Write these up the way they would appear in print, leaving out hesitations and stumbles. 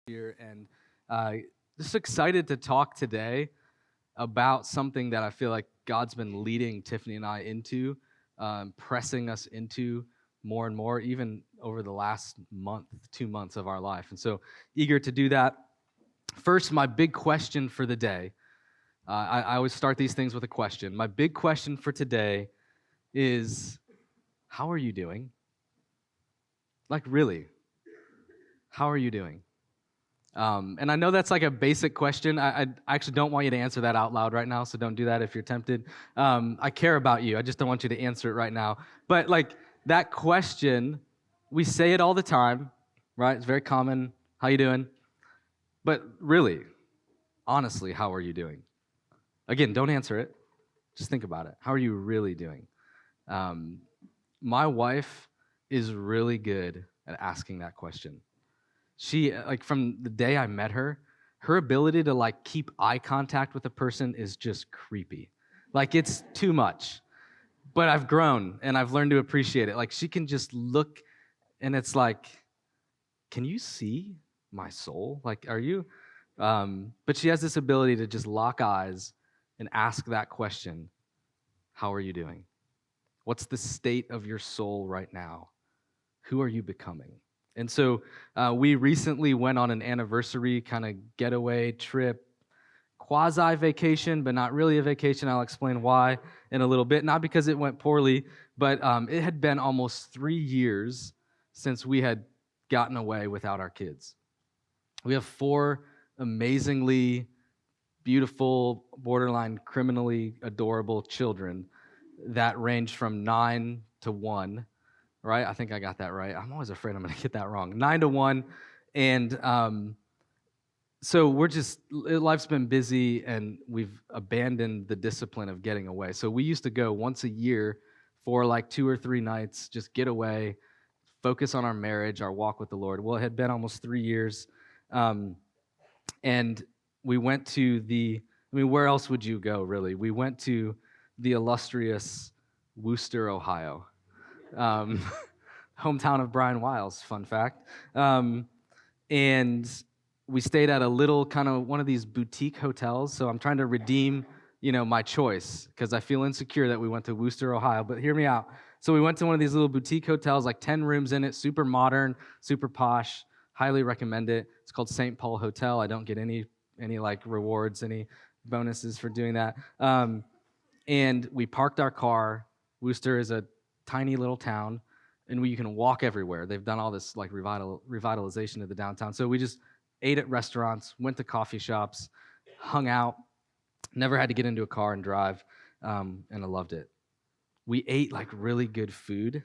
here, and just excited to talk today about something that I feel like God's been leading Tiffany and I into, pressing us into more and more, even over the last month, 2 months of our life. And so eager to do that. First, my big question for the day. I always start these things with a question. My big question for today is, how are you doing? Like, really, how are you doing? And I know that's like a basic question. I actually don't want you to answer that out loud right now, so don't do that if you're tempted. I care about you. I just don't want you to answer it right now. But like that question, we say it all the time, right? It's very common. How you doing? But really, honestly, how are you doing? Again, don't answer it. Just think about it. How are you really doing? Um, my wife is really good at asking that question. She, like, from the day I met her, her ability to like keep eye contact with a person is just creepy. Like, it's too much. But I've grown and I've learned to appreciate it. Like, she can just look and it's like, can you see my soul? Like, are you? But she has this ability to just lock eyes and ask that question. How are you doing? What's the state of your soul right now? Who are you becoming? And so we recently went on an anniversary kind of getaway trip, quasi-vacation, but not really a vacation. I'll explain why in a little bit. Not because it went poorly, but it had been almost 3 years since we had gotten away without our kids. We have four amazingly beautiful, borderline criminally adorable children that range from 9 to 1. Right? I think I got that right. I'm always afraid I'm going to get that wrong. 9 to 1. And so life's been busy and we've abandoned the discipline of getting away. So we used to go once a year for like 2 or 3 nights, just get away, focus on our marriage, our walk with the Lord. Well, it had been almost 3 years. And we went to where else would you go, really? We went to the illustrious Wooster, Ohio. Hometown of Brian Wiles, fun fact. And we stayed at a little kind of one of these boutique hotels. So I'm trying to redeem, my choice because I feel insecure that we went to Wooster, Ohio. But hear me out. So we went to one of these little boutique hotels, like 10 rooms in it, super modern, super posh. Highly recommend it. It's called St. Paul Hotel. I don't get any like rewards, any bonuses for doing that. And we parked our car. Wooster is a tiny little town, and you can walk everywhere. They've done all this like revitalization of the downtown. So we just ate at restaurants, went to coffee shops, hung out, never had to get into a car and drive, and I loved it. We ate like really good food.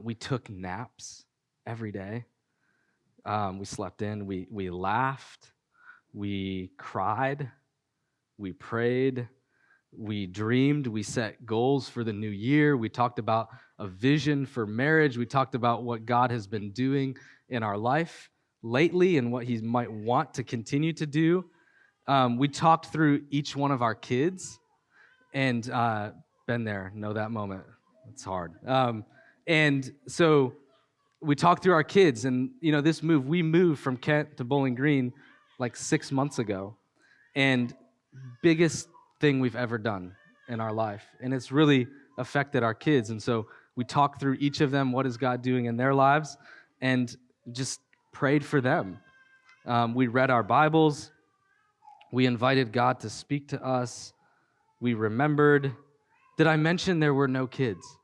We took naps every day. We slept in. We laughed. We cried. We prayed. We dreamed, we set goals for the new year. We talked about a vision for marriage. We talked about what God has been doing in our life lately and what he might want to continue to do. We talked through each one of our kids and been there, know that moment. It's hard. And so we talked through our kids and, we moved from Kent to Bowling Green like 6 months ago. And biggest thing we've ever done in our life, and it's really affected our kids. And so we talked through each of them, what is God doing in their lives, and just prayed for them. We read our Bibles. We invited God to speak to us. We remembered. Did I mention there were no kids?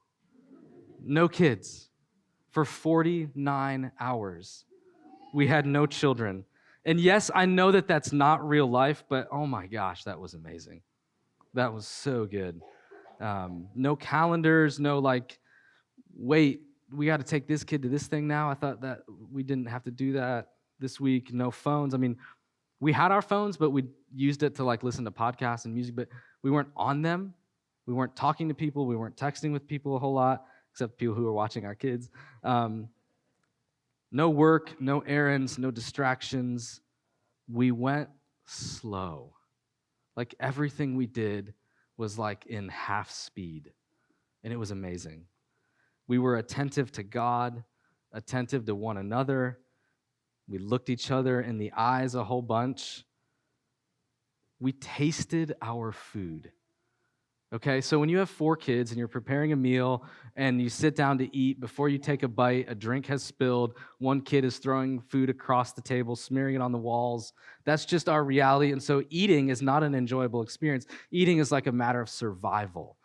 No kids. For 49 hours, we had no children. And yes, I know that that's not real life, but oh my gosh, that was amazing. That was so good. No calendars, no like, wait, we got to take this kid to this thing now. I thought that we didn't have to do that this week. No phones. I mean, we had our phones, but we used it to like listen to podcasts and music, but we weren't on them. We weren't talking to people. We weren't texting with people a whole lot, except people who were watching our kids. No work, no errands, no distractions. We went slow. Like everything we did was like in half speed, and it was amazing. We were attentive to God, attentive to one another. We looked each other in the eyes a whole bunch. We tasted our food. Okay, so when you have 4 kids and you're preparing a meal and you sit down to eat, before you take a bite, a drink has spilled, one kid is throwing food across the table, smearing it on the walls. That's just our reality. And so eating is not an enjoyable experience. Eating is like a matter of survival.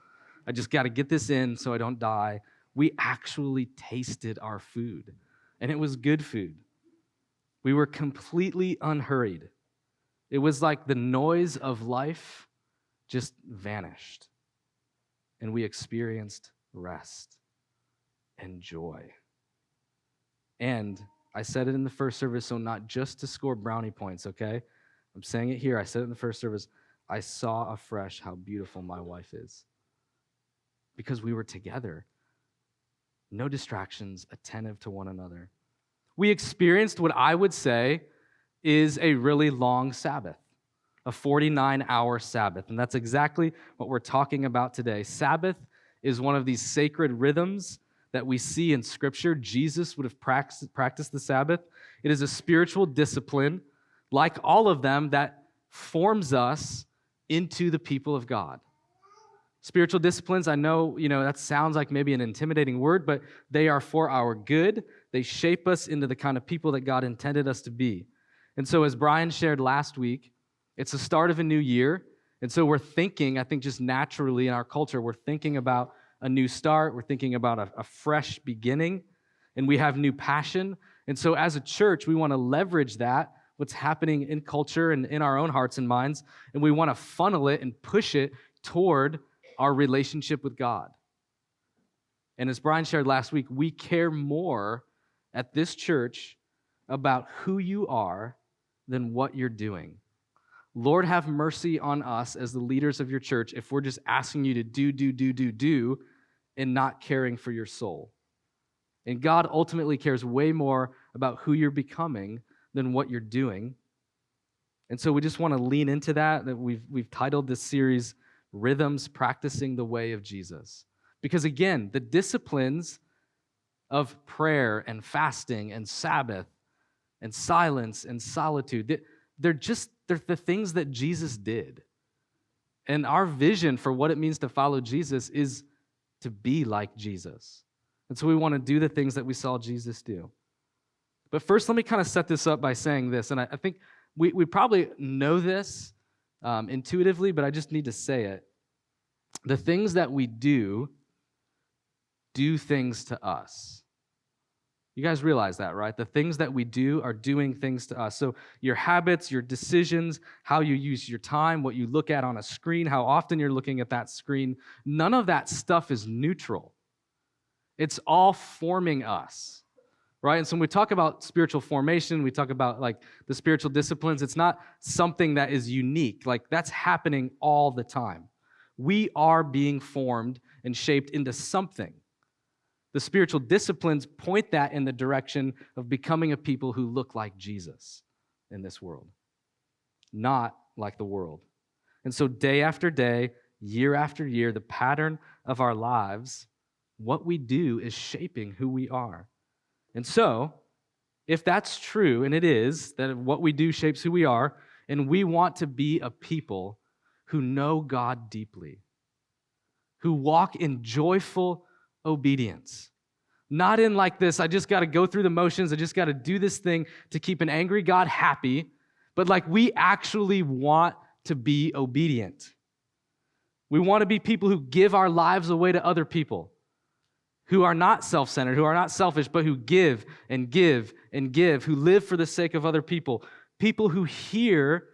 I just got to get this in so I don't die. We actually tasted our food, and it was good food. We were completely unhurried. It was like the noise of life just vanished. And we experienced rest and joy. And I said it in the first service, so not just to score brownie points, okay? I'm saying it here. I said it in the first service. I saw afresh how beautiful my wife is. Because we were together. No distractions, attentive to one another. We experienced what I would say is a really long Sabbath. A 49-hour Sabbath, and that's exactly what we're talking about today. Sabbath is one of these sacred rhythms that we see in Scripture. Jesus would have practiced the Sabbath. It is a spiritual discipline, like all of them, that forms us into the people of God. Spiritual disciplines, I know, that sounds like maybe an intimidating word, but they are for our good. They shape us into the kind of people that God intended us to be. And so as Brian shared last week, it's the start of a new year, and so we're thinking, I think just naturally in our culture, we're thinking about a new start, we're thinking about a fresh beginning, and we have new passion. And so as a church, we want to leverage that, what's happening in culture and in our own hearts and minds, and we want to funnel it and push it toward our relationship with God. And as Brian shared last week, we care more at this church about who you are than what you're doing. Lord, have mercy on us as the leaders of your church if we're just asking you to do, and not caring for your soul. And God ultimately cares way more about who you're becoming than what you're doing. And so we just want to lean into that we've titled this series, Rhythms Practicing the Way of Jesus. Because again, the disciplines of prayer and fasting and Sabbath and silence and solitude, they're the things that Jesus did. And our vision for what it means to follow Jesus is to be like Jesus. And so we want to do the things that we saw Jesus do. But first, let me kind of set this up by saying this. And I think we probably know this intuitively, but I just need to say it. The things that we do things to us. You guys realize that, right? The things that we do are doing things to us. So your habits, your decisions, how you use your time, what you look at on a screen, how often you're looking at that screen, none of that stuff is neutral. It's all forming us, right? And so when we talk about spiritual formation, we talk about like the spiritual disciplines, it's not something that is unique. Like that's happening all the time. We are being formed and shaped into something. The spiritual disciplines point that in the direction of becoming a people who look like Jesus in this world, not like the world. And so day after day, year after year, the pattern of our lives, what we do is shaping who we are. And so, if that's true, and it is, that what we do shapes who we are, and we want to be a people who know God deeply, who walk in joyful obedience. Not in like this, I just got to go through the motions, I just got to do this thing to keep an angry God happy, but like we actually want to be obedient. We want to be people who give our lives away to other people, who are not self-centered, who are not selfish, but who give and give and give, who live for the sake of other people, people who hear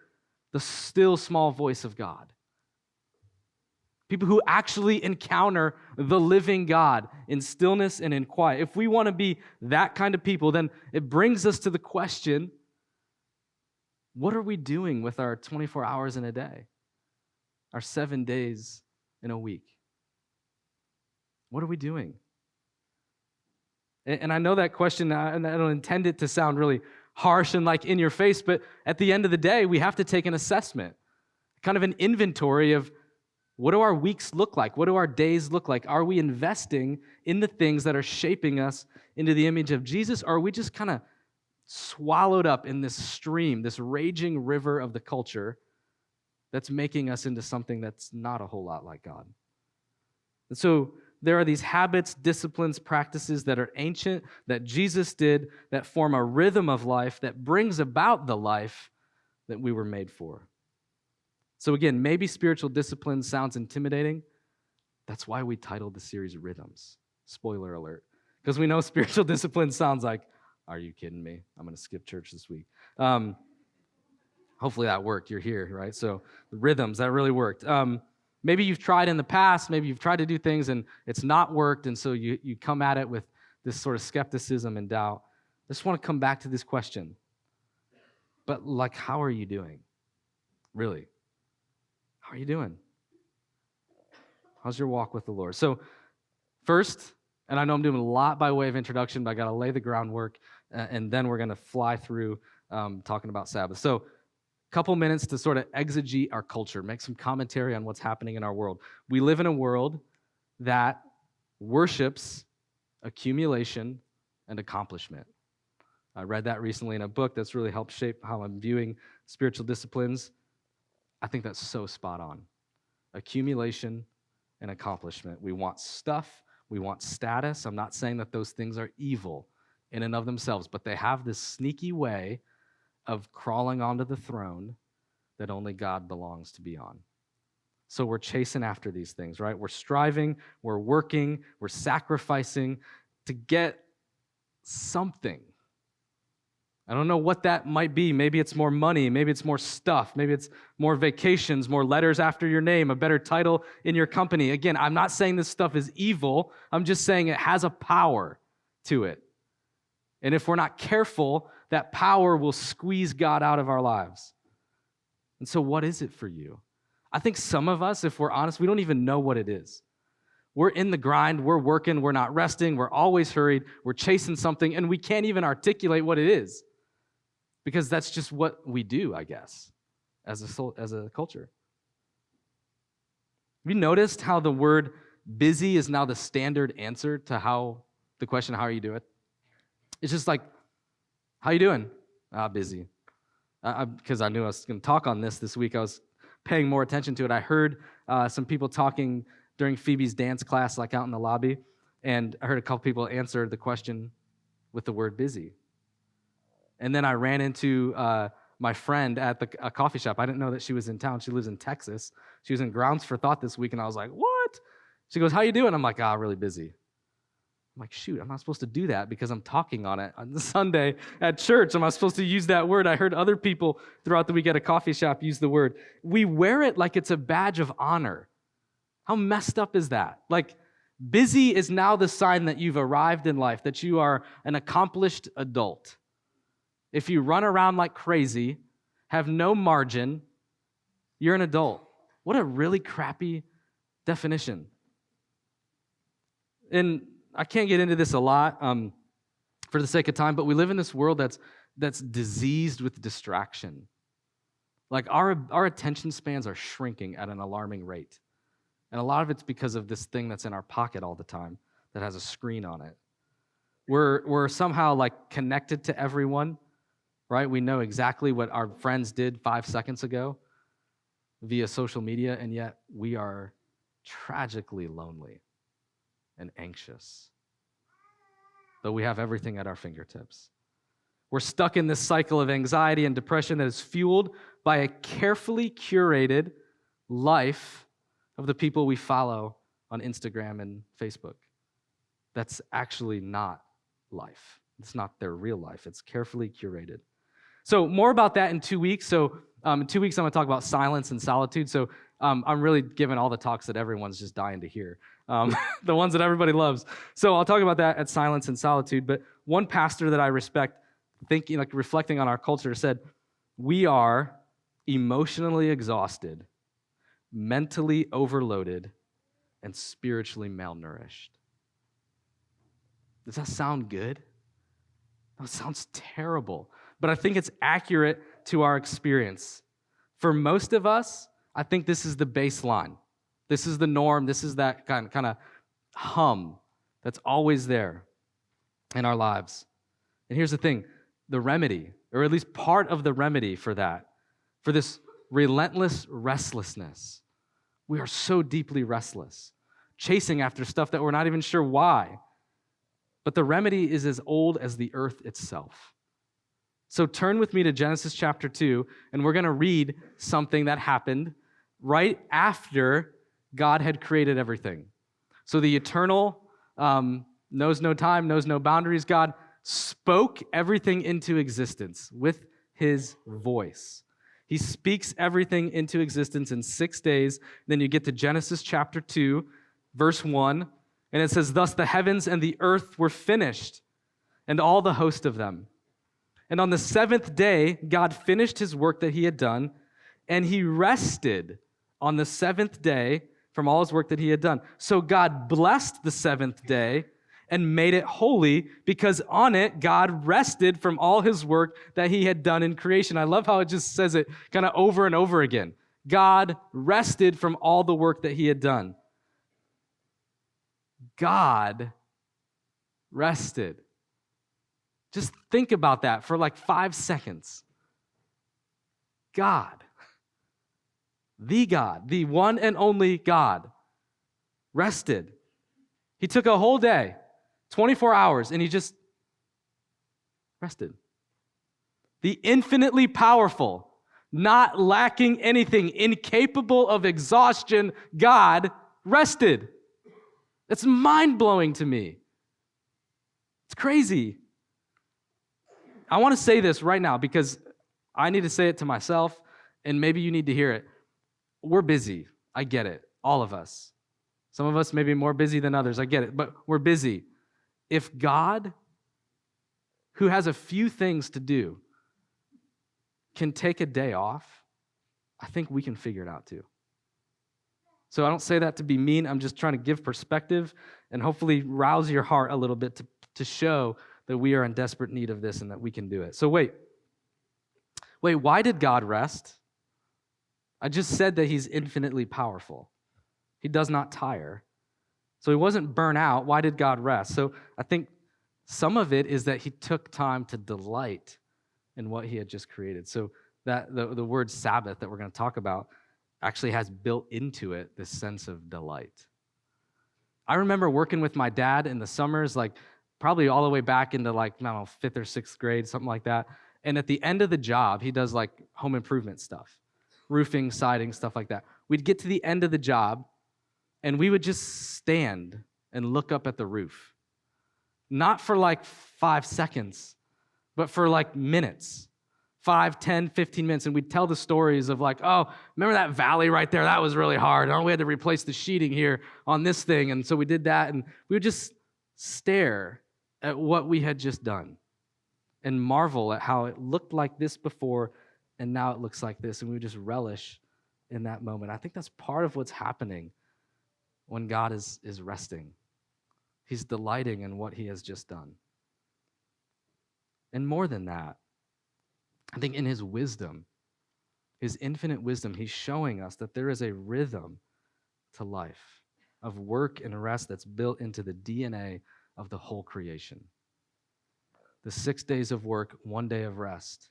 the still small voice of God. People who actually encounter the living God in stillness and in quiet. If we want to be that kind of people, then it brings us to the question, what are we doing with our 24 hours in a day? Our 7 days in a week? What are we doing? And I know that question, and I don't intend it to sound really harsh and like in your face, but at the end of the day, we have to take an assessment, kind of an inventory of what do our weeks look like? What do our days look like? Are we investing in the things that are shaping us into the image of Jesus, or are we just kind of swallowed up in this stream, this raging river of the culture that's making us into something that's not a whole lot like God. And so there are these habits, disciplines, practices that are ancient, that Jesus did, that form a rhythm of life that brings about the life that we were made for. So again, maybe spiritual discipline sounds intimidating. That's why we titled the series Rhythms. Spoiler alert. Because we know spiritual discipline sounds like, are you kidding me? I'm going to skip church this week. Hopefully that worked. You're here, right? So the rhythms, that really worked. Maybe you've tried in the past. Maybe you've tried to do things and it's not worked, and so you come at it with this sort of skepticism and doubt. I just want to come back to this question. But like, how are you doing? Really? How are you doing? How's your walk with the Lord? So first, and I know I'm doing a lot by way of introduction, but I got to lay the groundwork, and then we're going to fly through talking about Sabbath. So a couple minutes to sort of exegete our culture, make some commentary on what's happening in our world. We live in a world that worships accumulation and accomplishment. I read that recently in a book that's really helped shape how I'm viewing spiritual disciplines. I think that's so spot on. Accumulation and accomplishment. We want stuff. We want status. I'm not saying that those things are evil in and of themselves, but they have this sneaky way of crawling onto the throne that only God belongs to be on. So we're chasing after these things, right? We're striving, we're working, we're sacrificing to get something. I don't know what that might be. Maybe it's more money. Maybe it's more stuff. Maybe it's more vacations, more letters after your name, a better title in your company. Again, I'm not saying this stuff is evil. I'm just saying it has a power to it. And if we're not careful, that power will squeeze God out of our lives. And so what is it for you? I think some of us, if we're honest, we don't even know what it is. We're in the grind, we're working, we're not resting, we're always hurried, we're chasing something, and we can't even articulate what it is. Because that's just what we do, I guess, as a culture. Have you noticed how the word busy is now the standard answer to the question, how are you doing? It's just like, how you doing? Busy. Because I knew I was going to talk on this week. I was paying more attention to it. I heard some people talking during Phoebe's dance class, like out in the lobby, and I heard a couple people answer the question with the word busy. And then I ran into my friend at a coffee shop. I didn't know that she was in town. She lives in Texas. She was in Grounds for Thought this week, and I was like, what? She goes, how you doing? I'm like, really busy. I'm like, shoot, I'm not supposed to do that because I'm talking on it on the Sunday at church. Am I supposed to use that word? I heard other people throughout the week at a coffee shop use the word. We wear it like it's a badge of honor. How messed up is that? Like, busy is now the sign that you've arrived in life, that you are an accomplished adult. If you run around like crazy, have no margin, you're an adult. What a really crappy definition. And I can't get into this a lot for the sake of time, but we live in this world that's diseased with distraction. Like our attention spans are shrinking at an alarming rate. And a lot of it's because of this thing that's in our pocket all the time that has a screen on it. We're somehow like connected to everyone. Right? We know exactly what our friends did 5 seconds ago via social media, and yet we are tragically lonely and anxious, though we have everything at our fingertips. We're stuck in this cycle of anxiety and depression that is fueled by a carefully curated life of the people we follow on Instagram and Facebook. That's actually not life. It's not their real life. It's carefully curated. So more about that in 2 weeks. So in 2 weeks, I'm going to talk about silence and solitude. So I'm really giving all the talks that everyone's just dying to hear, the ones that everybody loves. So I'll talk about that at Silence and Solitude. But one pastor that I respect, reflecting on our culture, said, we are emotionally exhausted, mentally overloaded, and spiritually malnourished. Does that sound good? That sounds terrible. But I think it's accurate to our experience. For most of us, I think this is the baseline. This is the norm. This is that kind of hum that's always there in our lives. And here's the thing. the remedy, or at least part of the remedy for that, for this relentless restlessness. We are so deeply restless, chasing after stuff that we're not even sure why. But the remedy is as old as the earth itself. So turn with me to Genesis chapter 2, and we're going to read something that happened right after God had created everything. So the eternal, knows no time, knows no boundaries, God spoke everything into existence with his voice. He speaks everything into existence in 6 days. Then you get to Genesis chapter 2, verse 1, and it says, "Thus the heavens and the earth were finished, and all the host of them. And on the seventh day, God finished his work that he had done, and he rested on the seventh day from all his work that he had done. So God blessed the seventh day and made it holy, because on it God rested from all his work that he had done in creation." I love how it just says it kind of over and over again. God rested from all the work that he had done. God rested. Just think about that for like 5 seconds. God, the one and only God, rested. He took a whole day, 24 hours, and he just rested. The infinitely powerful, not lacking anything, incapable of exhaustion, God rested. It's mind-blowing to me. It's crazy. I want to say this right now because I need to say it to myself, and maybe you need to hear it. We're busy. I get it. All of us. Some of us may be more busy than others. I get it, but we're busy. If God, who has a few things to do, can take a day off, I think we can figure it out too. So I don't say that to be mean. I'm just trying to give perspective and hopefully rouse your heart a little bit to show that we are in desperate need of this and that we can do it. So wait, why did God rest? I just said that he's infinitely powerful. He does not tire. So he wasn't burnt out. Why did God rest? So I think some of it is that he took time to delight in what he had just created. So that the word Sabbath that we're going to talk about actually has built into it this sense of delight. I remember working with my dad in the summers, like probably all the way back into like, I don't know, 5th or 6th grade, something like that. And at the end of the job, he does like home improvement stuff, roofing, siding, stuff like that. We'd get to the end of the job, and we would just stand and look up at the roof. Not for like 5 seconds, but for like minutes. 5, 10, 15 minutes, and we'd tell the stories of like, oh, remember that valley right there? That was really hard. Oh, we had to replace the sheeting here on this thing, and so we did that, and we would just stare at what we had just done and marvel at how it looked like this before, and now it looks like this, and we would just relish in that moment. I think that's part of what's happening when God is resting. He's delighting in what he has just done. And more than that, I think in his wisdom, his infinite wisdom, he's showing us that there is a rhythm to life of work and rest that's built into the DNA of the whole creation. The 6 days of work, 1 day of rest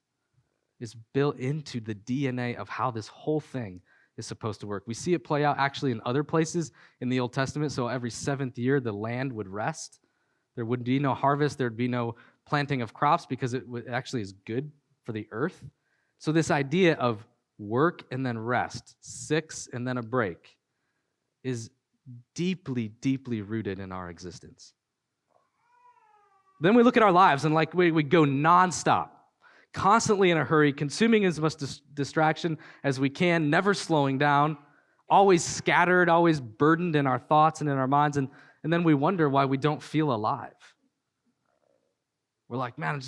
is built into the DNA of how this whole thing is supposed to work. We see it play out actually in other places in the Old Testament. So every 7th year, the land would rest. There would be no harvest. There'd be no planting of crops because it actually is good for the earth. So this idea of work and then rest, 6 and then a break, is deeply, deeply rooted in our existence. Then we look at our lives and like we go nonstop, constantly in a hurry, consuming as much distraction as we can, never slowing down, always scattered, always burdened in our thoughts and in our minds, and then we wonder why we don't feel alive. We're like, man,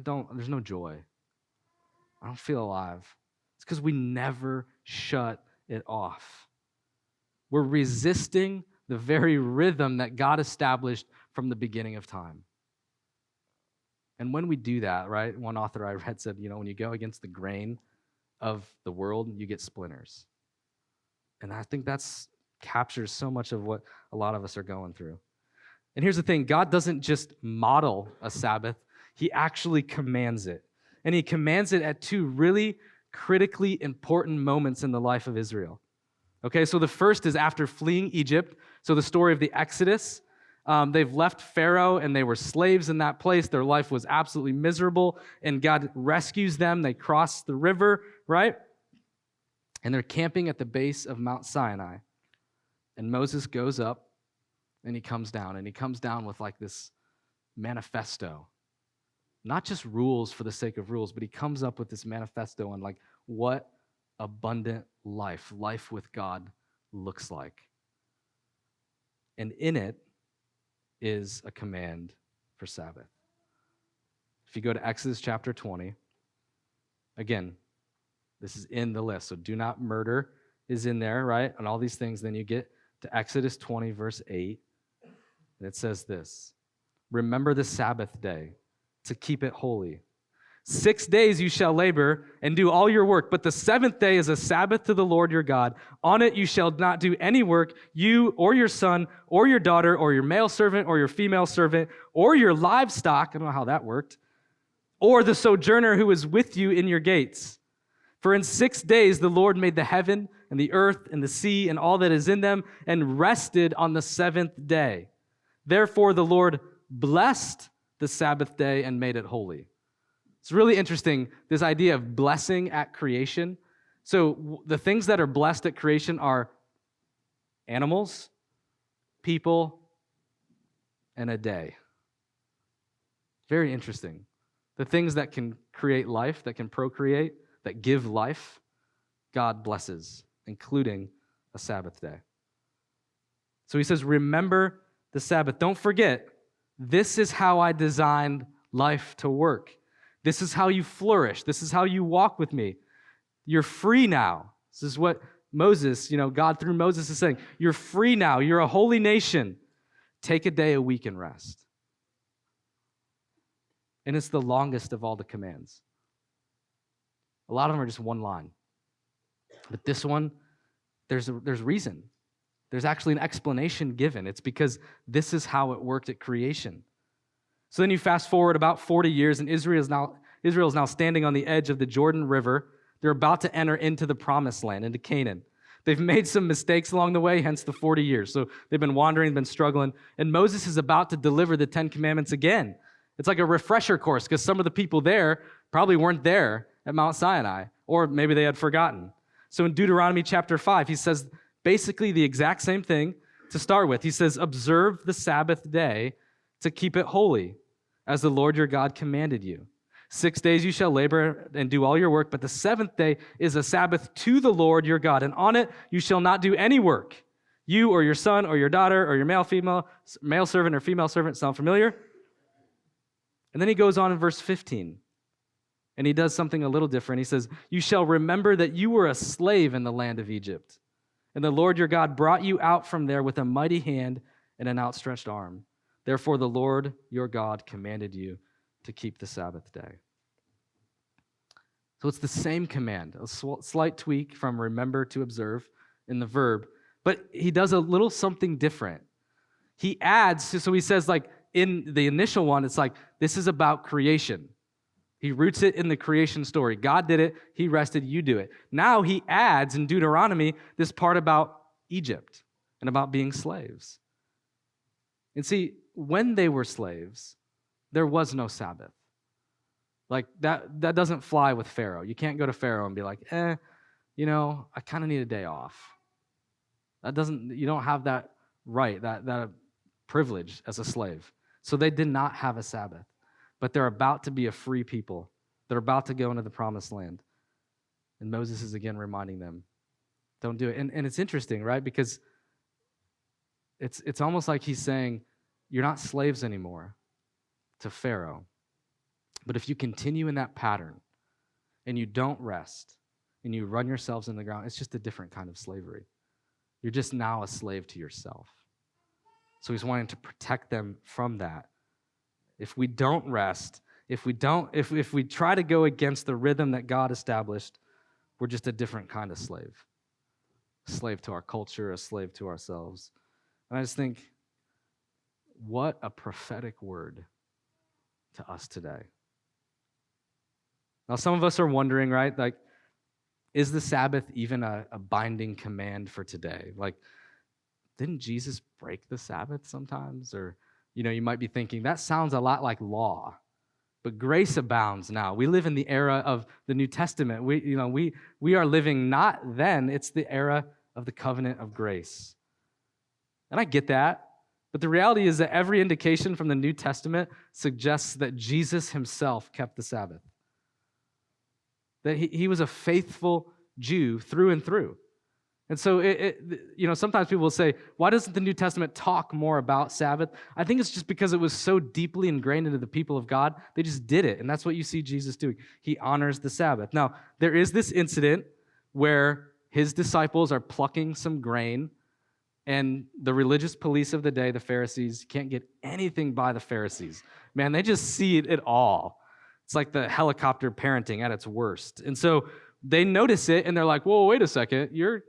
there's no joy. I don't feel alive. It's because we never shut it off. We're resisting the very rhythm that God established from the beginning of time. And when we do that, right, one author I read said, when you go against the grain of the world, you get splinters. And I think that's captures so much of what a lot of us are going through. And here's the thing, God doesn't just model a Sabbath, He actually commands it. And he commands it at two really critically important moments in the life of Israel. Okay, so the first is after fleeing Egypt. So the story of the Exodus. They've left Pharaoh and they were slaves in that place. Their life was absolutely miserable, and God rescues them. They cross the river, right? And they're camping at the base of Mount Sinai. And Moses goes up and he comes down. And he comes down with like this manifesto. Not just rules for the sake of rules, but he comes up with this manifesto on like what abundant life with God looks like. And in it is a command for Sabbath. If you go to Exodus chapter 20, again, this is in the list. So do not murder is in there, right? And all these things. Then you get to Exodus 20, verse 8. And it says this: remember the Sabbath day to keep it holy. 6 days you shall labor and do all your work, but the seventh day is a Sabbath to the Lord your God. On it you shall not do any work, you or your son or your daughter or your male servant or your female servant or your livestock, I don't know how that worked, or the sojourner who is with you in your gates. For in 6 days the Lord made the heaven and the earth and the sea and all that is in them, and rested on the seventh day. Therefore the Lord blessed the Sabbath day and made it holy. It's really interesting, this idea of blessing at creation. So the things that are blessed at creation are animals, people, and a day. Very interesting. The things that can create life, that can procreate, that give life, God blesses, including a Sabbath day. So he says, remember the Sabbath. Don't forget, this is how I designed life to work. This is how you flourish. This is how you walk with me. You're free now. This is what Moses, God through Moses is saying. You're free now. You're a holy nation. Take a day a week and rest. And it's the longest of all the commands. A lot of them are just one line. But this one, there's reason. There's actually an explanation given. It's because this is how it worked at creation. So then you fast forward about 40 years, and Israel is now standing on the edge of the Jordan River. They're about to enter into the promised land, into Canaan. They've made some mistakes along the way, hence the 40 years. So they've been wandering, been struggling, and Moses is about to deliver the 10 Commandments again. It's like a refresher course, because some of the people there probably weren't there at Mount Sinai, or maybe they had forgotten. So in Deuteronomy chapter 5, he says basically the exact same thing to start with. He says, observe the Sabbath day to keep it holy, as the Lord your God commanded you. 6 days you shall labor and do all your work, but the seventh day is a Sabbath to the Lord your God, and on it you shall not do any work. You or your son or your daughter or your male servant or female servant. Sound familiar? And then he goes on in verse 15, and he does something a little different. He says, you shall remember that you were a slave in the land of Egypt, and the Lord your God brought you out from there with a mighty hand and an outstretched arm. Therefore, the Lord your God commanded you to keep the Sabbath day. So it's the same command, a slight tweak from remember to observe in the verb, but he does a little something different. He adds, so he says like in the initial one, it's like, this is about creation. He roots it in the creation story. God did it, he rested, you do it. Now he adds in Deuteronomy this part about Egypt and about being slaves. And see, when they were slaves, there was no Sabbath. Like that doesn't fly with Pharaoh. You can't go to Pharaoh and be like, I kind of need a day off. You don't have that right, that privilege as a slave. So they did not have a Sabbath. But they're about to be a free people. They're about to go into the promised land. And Moses is again reminding them, don't do it. And it's interesting, right? Because it's almost like he's saying, you're not slaves anymore to Pharaoh. But if you continue in that pattern and you don't rest and you run yourselves in the ground, it's just a different kind of slavery. You're just now a slave to yourself. So he's wanting to protect them from that. If we don't rest, if we try to go against the rhythm that God established, we're just a different kind of slave. A slave to our culture, a slave to ourselves. And I just think, what a prophetic word to us today. Now, some of us are wondering, right? Like, is the Sabbath even a binding command for today? Like, didn't Jesus break the Sabbath sometimes? Or, you might be thinking, that sounds a lot like law. But grace abounds now. We live in the era of the New Testament. We are living not then, it's the era of the covenant of grace. And I get that. But the reality is that every indication from the New Testament suggests that Jesus himself kept the Sabbath. That he was a faithful Jew through and through. And so, sometimes people will say, why doesn't the New Testament talk more about Sabbath? I think it's just because it was so deeply ingrained into the people of God, they just did it. And that's what you see Jesus doing. He honors the Sabbath. Now, there is this incident where his disciples are plucking some grain, and the religious police of the day, the Pharisees, can't get anything by the Pharisees. Man, they just see it all. It's like the helicopter parenting at its worst. And so they notice it, and they're like, whoa, wait a second. Your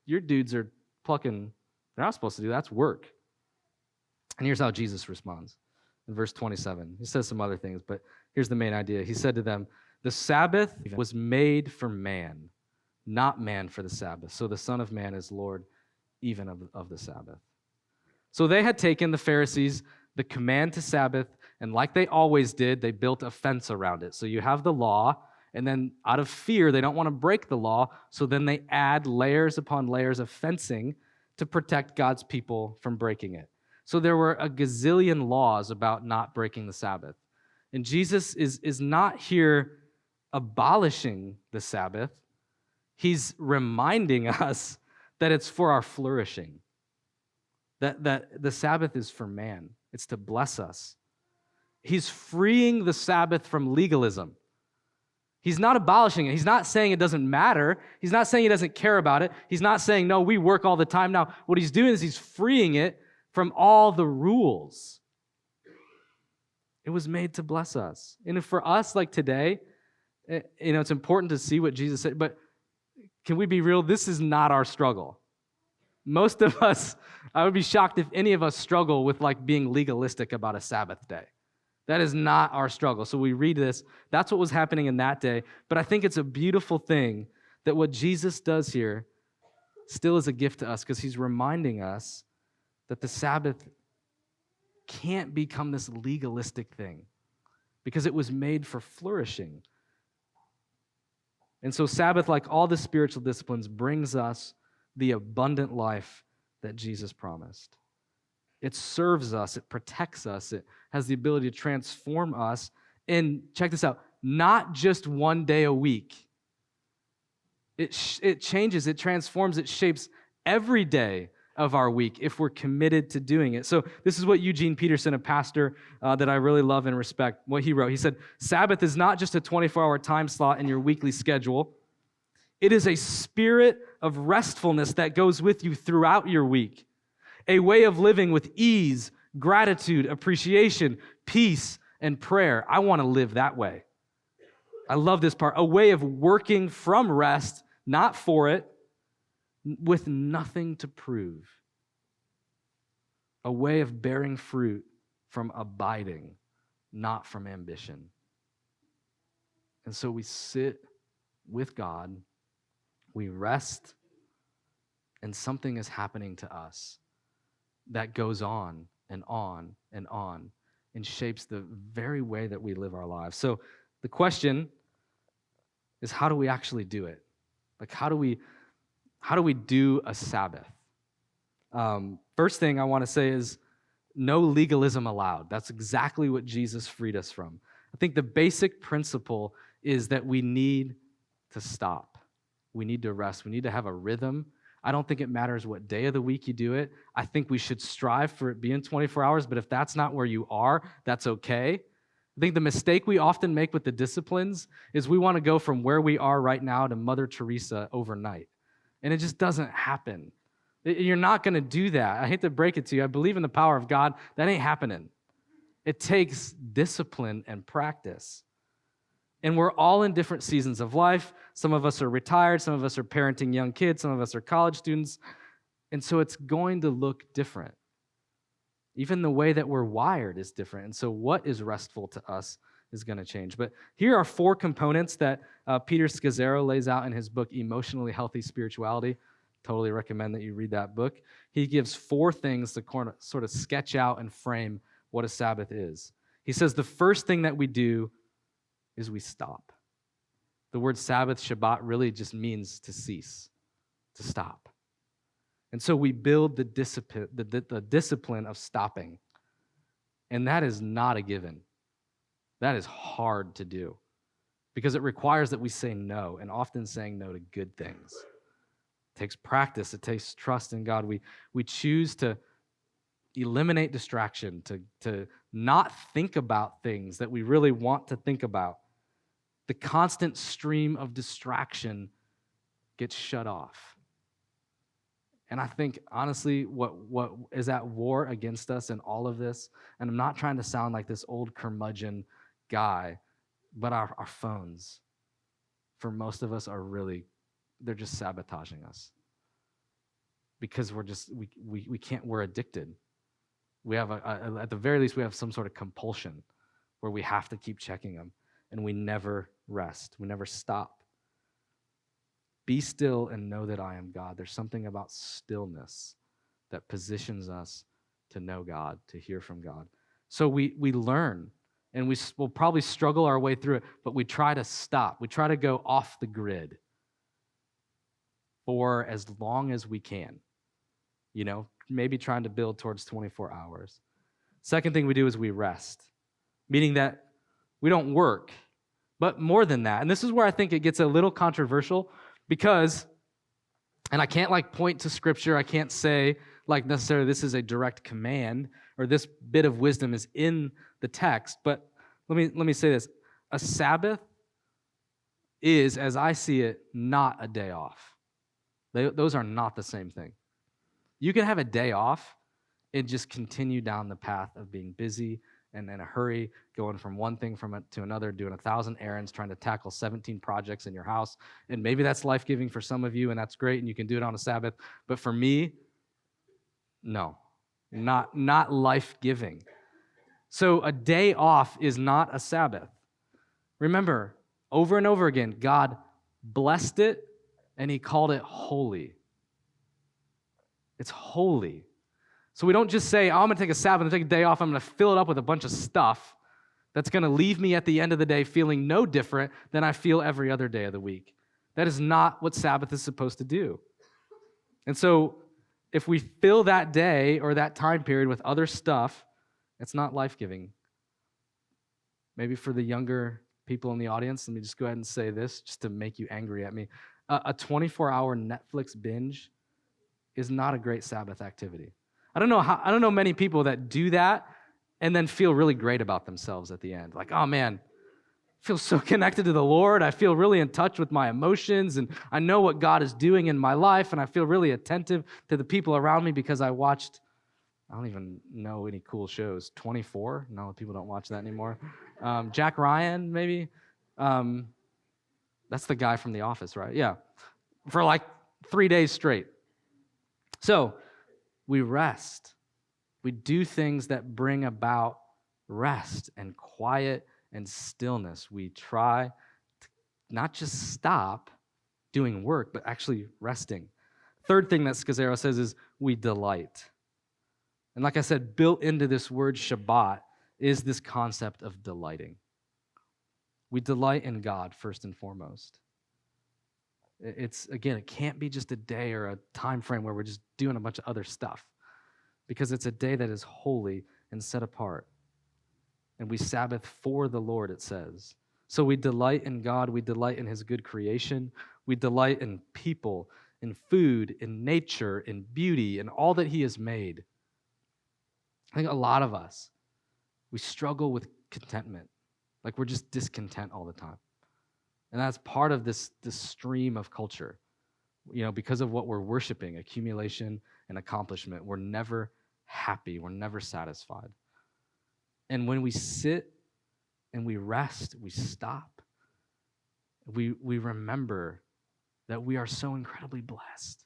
dudes are plucking. They're not supposed to do that. That's work. And here's how Jesus responds. In verse 27, he says some other things, but here's the main idea. He said to them, the Sabbath was made for man, not man for the Sabbath. So the Son of Man is Lord even of the Sabbath. So they had taken, the Pharisees, the command to Sabbath, and like they always did, they built a fence around it. So you have the law, and then out of fear, they don't want to break the law, so then they add layers upon layers of fencing to protect God's people from breaking it. So there were a gazillion laws about not breaking the Sabbath. And Jesus is not here abolishing the Sabbath. He's reminding us that it's for our flourishing, that the Sabbath is for man. It's to bless us. He's freeing the Sabbath from legalism. He's not abolishing it. He's not saying it doesn't matter. He's not saying he doesn't care about it. He's not saying, no, we work all the time now. What he's doing is he's freeing it from all the rules. It was made to bless us. And for us, like today, it's important to see what Jesus said, but can we be real? This is not our struggle. Most of us, I would be shocked if any of us struggle with like being legalistic about a Sabbath day. That is not our struggle. So we read this. That's what was happening in that day. But I think it's a beautiful thing that what Jesus does here still is a gift to us because he's reminding us that the Sabbath can't become this legalistic thing because it was made for flourishing. And so Sabbath, like all the spiritual disciplines, brings us the abundant life that Jesus promised. It serves us, it protects us, it has the ability to transform us. And check this out, not just one day a week. It changes, it transforms, it shapes every day of our week if we're committed to doing it. So this is what Eugene Peterson, a pastor that I really love and respect, what he wrote. He said, Sabbath is not just a 24-hour time slot in your weekly schedule. It is a spirit of restfulness that goes with you throughout your week, a way of living with ease, gratitude, appreciation, peace, and prayer. I want to live that way. I love this part. A way of working from rest, not for it, with nothing to prove. A way of bearing fruit from abiding, not from ambition. And so we sit with God, we rest, and something is happening to us that goes on and on and on and shapes the very way that we live our lives. So the question is, how do we actually do it? Like, how do we do a Sabbath? First thing I want to say is no legalism allowed. That's exactly what Jesus freed us from. I think the basic principle is that we need to stop. We need to rest. We need to have a rhythm. I don't think it matters what day of the week you do it. I think we should strive for it being 24 hours, but if that's not where you are, that's okay. I think the mistake we often make with the disciplines is we want to go from where we are right now to Mother Teresa overnight. And it just doesn't happen. You're not going to do that. I hate to break it to you. I believe in the power of God. That ain't happening. It takes discipline and practice. And we're all in different seasons of life. Some of us are retired. Some of us are parenting young kids. Some of us are college students. And so it's going to look different. Even the way that we're wired is different. And so what is restful to us is going to change. But here are 4 components that Peter Scazzaro lays out in his book, Emotionally Healthy Spirituality. Totally recommend that you read that book. He gives 4 things to sort of sketch out and frame what a Sabbath is. He says the first thing that we do is we stop. The word Sabbath, Shabbat, really just means to cease, to stop. And so we build the discipline of stopping. And that is not a given. That is hard to do because it requires that we say no, and often saying no to good things. It takes practice. It takes trust in God. We choose to eliminate distraction, to not think about things that we really want to think about. The constant stream of distraction gets shut off. And I think, honestly, what is at war against us in all of this, and I'm not trying to sound like this old curmudgeon guy, but our phones, for most of us, they're just sabotaging us. Because we can't, we're addicted. We have, at the very least, we have some sort of compulsion where we have to keep checking them, and we never rest. We never stop. Be still and know that I am God. There's something about stillness that positions us to know God, to hear from God. So we learn, and we'll probably struggle our way through it, but we try to stop. We try to go off the grid for as long as we can. Maybe trying to build towards 24 hours. Second thing we do is we rest, meaning that we don't work, but more than that. And this is where I think it gets a little controversial because, and I can't point to scripture, I can't say necessarily this is a direct command or this bit of wisdom is in the text, but let me say this. A Sabbath is, as I see it, not a day off. Those are not the same thing. You can have a day off and just continue down the path of being busy and in a hurry, going from one thing to another, doing 1,000 errands, trying to tackle 17 projects in your house. And maybe that's life-giving for some of you, and that's great, and you can do it on a Sabbath. But for me, no, not life-giving. So a day off is not a Sabbath. Remember, over and over again, God blessed it, and he called it holy. It's holy. So we don't just say, I'm going to take a Sabbath and take a day off. I'm going to fill it up with a bunch of stuff that's going to leave me at the end of the day feeling no different than I feel every other day of the week. That is not what Sabbath is supposed to do. And so if we fill that day or that time period with other stuff, it's not life-giving. Maybe for the younger people in the audience, let me just go ahead and say this just to make you angry at me. A 24-hour Netflix binge is not a great Sabbath activity. I don't know many people that do that and then feel really great about themselves at the end. Like, oh man, I feel so connected to the Lord. I feel really in touch with my emotions, and I know what God is doing in my life, and I feel really attentive to the people around me because I watched, I don't even know any cool shows. 24? No, people don't watch that anymore. Jack Ryan, maybe? That's the guy from The Office, right? Yeah. For 3 days straight. So, we rest. We do things that bring about rest and quiet and stillness. We try to not just stop doing work, but actually resting. Third thing that Scazzaro says is we delight. And like I said, built into this word Shabbat is this concept of delighting. We delight in God first and foremost. It can't be just a day or a time frame where we're just doing a bunch of other stuff, because it's a day that is holy and set apart. And we Sabbath for the Lord, it says. So we delight in God, we delight in his good creation, we delight in people, in food, in nature, in beauty, in all that he has made. I think a lot of us, we struggle with contentment. We're just discontent all the time. And that's part of this stream of culture. Because of what we're worshiping, accumulation and accomplishment, we're never happy, we're never satisfied. And when we sit and we rest, we stop, we remember that we are so incredibly blessed.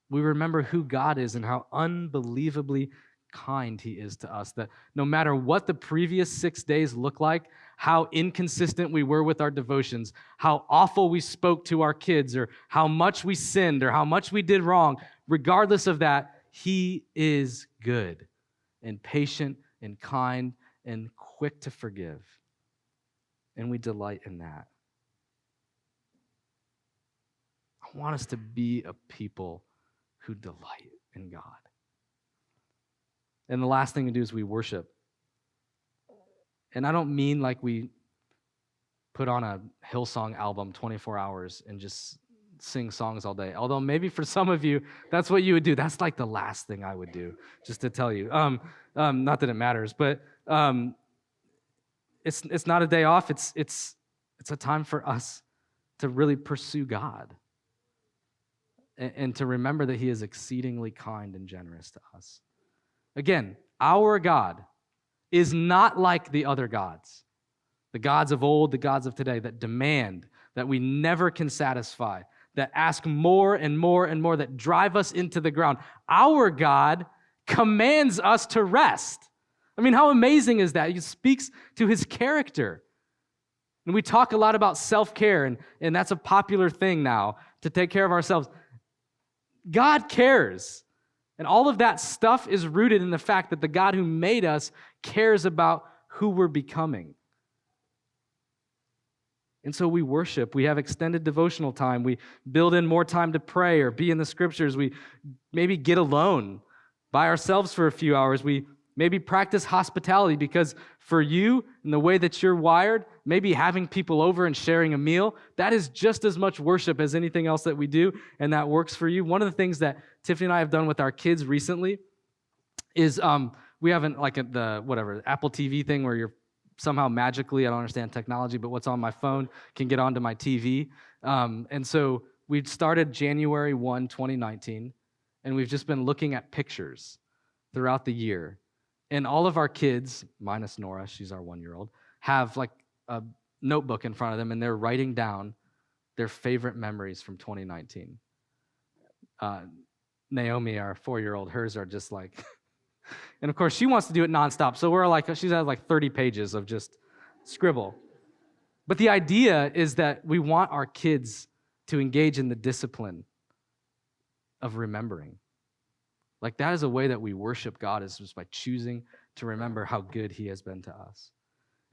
We remember who God is and how unbelievably kind he is to us, that no matter what the previous 6 days look like, how inconsistent we were with our devotions, how awful we spoke to our kids, or how much we sinned, or how much we did wrong, regardless of that, he is good and patient and kind and quick to forgive. And we delight in that. I want us to be a people who delight in God. And the last thing we do is we worship. And I don't mean like we put on a Hillsong album 24 hours and just sing songs all day. Although maybe for some of you, that's what you would do. That's like the last thing I would do, just to tell you. Not that it matters, but it's not a day off. It's a time for us to really pursue God and to remember that he is exceedingly kind and generous to us. Again, our God is not like the other gods, the gods of old, the gods of today, that demand, that we never can satisfy, that ask more and more and more, that drive us into the ground. Our God commands us to rest. I mean, how amazing is that? He speaks to his character. And we talk a lot about self-care, and that's a popular thing now, to take care of ourselves. God cares. And all of that stuff is rooted in the fact that the God who made us cares about who we're becoming. And so we worship. We have extended devotional time. We build in more time to pray or be in the scriptures. We maybe get alone by ourselves for a few hours. We maybe practice hospitality, because for you and the way that you're wired, maybe having people over and sharing a meal, that is just as much worship as anything else that we do, and that works for you. One of the things that Tiffany and I have done with our kids recently is we haven't like the Apple TV thing where you're somehow magically, I don't understand technology, but what's on my phone can get onto my TV. And so we started January 1, 2019, and we've just been looking at pictures throughout the year. And all of our kids, minus Nora, she's our 1-year-old, have like a notebook in front of them, and they're writing down their favorite memories from 2019. Naomi, our 4-year-old, hers are just like, and of course she wants to do it nonstop. So we're like, she's had like 30 pages of just scribble. But the idea is that we want our kids to engage in the discipline of remembering. Like that is a way that we worship God, is just by choosing to remember how good he has been to us.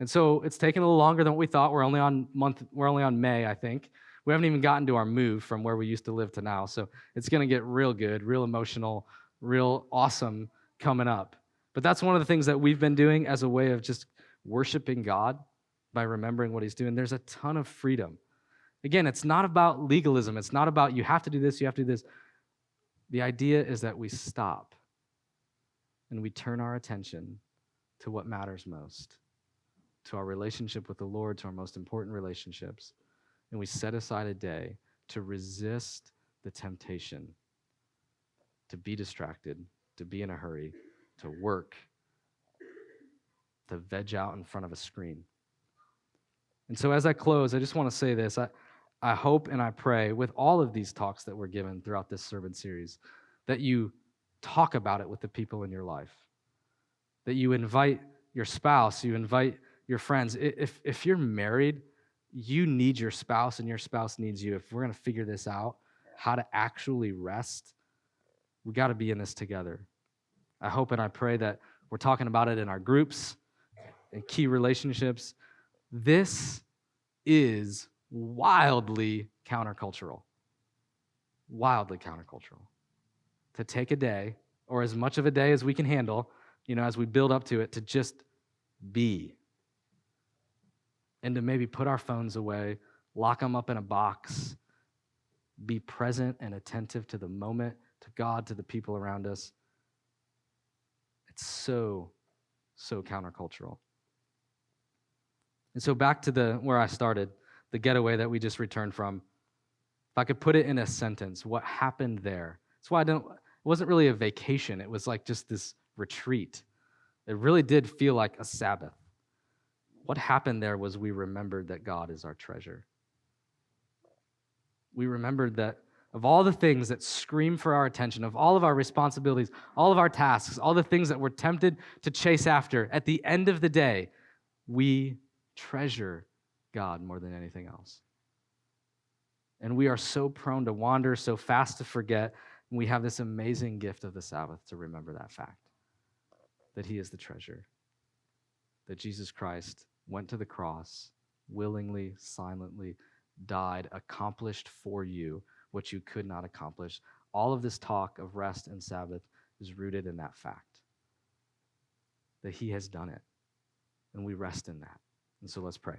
And so it's taken a little longer than what we thought. We're only on May, I think. We haven't even gotten to our move from where we used to live to now. So it's going to get real good, real emotional, real awesome coming up. But that's one of the things that we've been doing as a way of just worshiping God by remembering what he's doing. There's a ton of freedom. Again, it's not about legalism. It's not about you have to do this, you have to do this. The idea is that we stop and we turn our attention to what matters most, to our relationship with the Lord, to our most important relationships. And we set aside a day to resist the temptation to be distracted, to be in a hurry, to work, to veg out in front of a screen. And so as I close, I just want to say this. I hope and I pray with all of these talks that we're given throughout this sermon series that you talk about it with the people in your life, that you invite your spouse, you invite your friends. If you're married, you need your spouse and your spouse needs you. If we're going to figure this out, how to actually rest, we got to be in this together. I hope and I pray that we're talking about it in our groups and key relationships. This is wildly countercultural. Wildly countercultural. To take a day, or as much of a day as we can handle, as we build up to it, to just be. And to maybe put our phones away, lock them up in a box, be present and attentive to the moment, to God, to the people around us. It's so countercultural. And so back to where I started, the getaway that we just returned from. If I could put it in a sentence, what happened there? That's why it wasn't really a vacation. It was like just this retreat. It really did feel like a Sabbath. What happened there was we remembered that God is our treasure. We remembered that of all the things that scream for our attention, of all of our responsibilities, all of our tasks, all the things that we're tempted to chase after, at the end of the day, we treasure God more than anything else. And we are so prone to wander, so fast to forget, and we have this amazing gift of the Sabbath to remember that fact, that he is the treasure, that Jesus Christ went to the cross, willingly, silently, died, accomplished for you what you could not accomplish. All of this talk of rest and Sabbath is rooted in that fact, that he has done it, and we rest in that. And so let's pray.